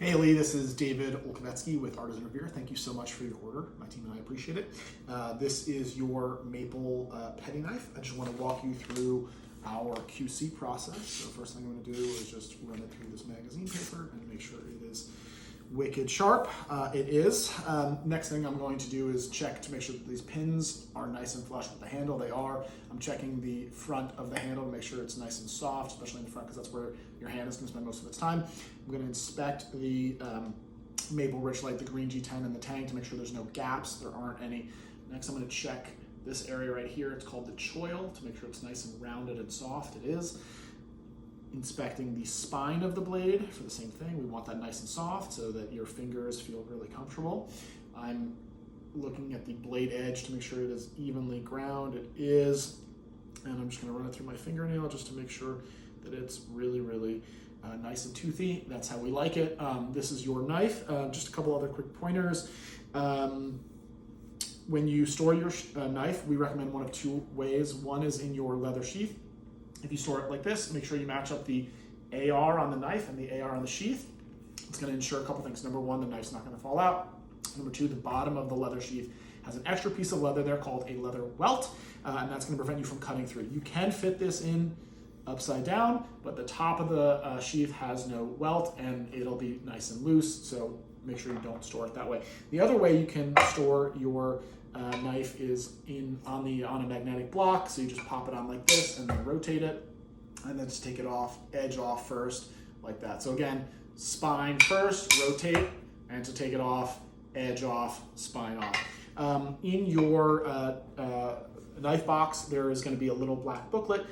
Hey Lee, this is David Olkowetsky with Artisan Revere. Thank you so much for your order. My team and I appreciate it. This is your maple petty knife. I just want to walk you through our QC process. So first thing I'm going to do is just run it through this magazine paper and make sure it is wicked sharp. It is. Next thing I'm going to do is check to make sure that these pins are nice and flush with the handle. They are. I'm checking the front of the handle to make sure it's nice and soft, especially in the front because that's where your hand is going to spend most of its time. I'm going to inspect the Maple Rich Light, the green G10 and the tank to make sure there's no gaps. There aren't any. Next I'm going to check this area right here. It's called the choil to make sure it's nice and rounded and soft. It is. Inspecting the spine of the blade for the same thing. We want that nice and soft so that your fingers feel really comfortable. I'm looking at the blade edge to make sure it is evenly ground. It is. And I'm just going to run it through my fingernail just to make sure that it's really nice and toothy. That's how we like it. This is your knife. Just a couple other quick pointers. When you store your knife, we recommend one of two ways. One is in your leather sheath. If you store it like this, make sure you match up the AR on the knife and the AR on the sheath. It's going to ensure a couple things. Number one, the knife's not going to fall out. Number two, the bottom of the leather sheath has an extra piece of leather there called a leather welt, and that's going to prevent you from cutting through. You can fit this in upside down, but the top of the sheath has no welt and it'll be nice and loose, so make sure you don't store it that way. The other way you can store your knife is on a magnetic block, so you just pop it on like this and then rotate it, and then just take it off, edge off first, like that. So again, spine first, rotate, and to take it off, edge off, spine off. In your knife box, there is going to be a little black booklet.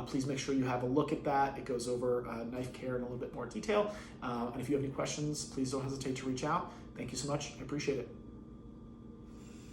Please make sure you have a look at that. It goes over knife care in a little bit more detail. And if you have any questions, please don't hesitate to reach out. Thank you so much. I appreciate it.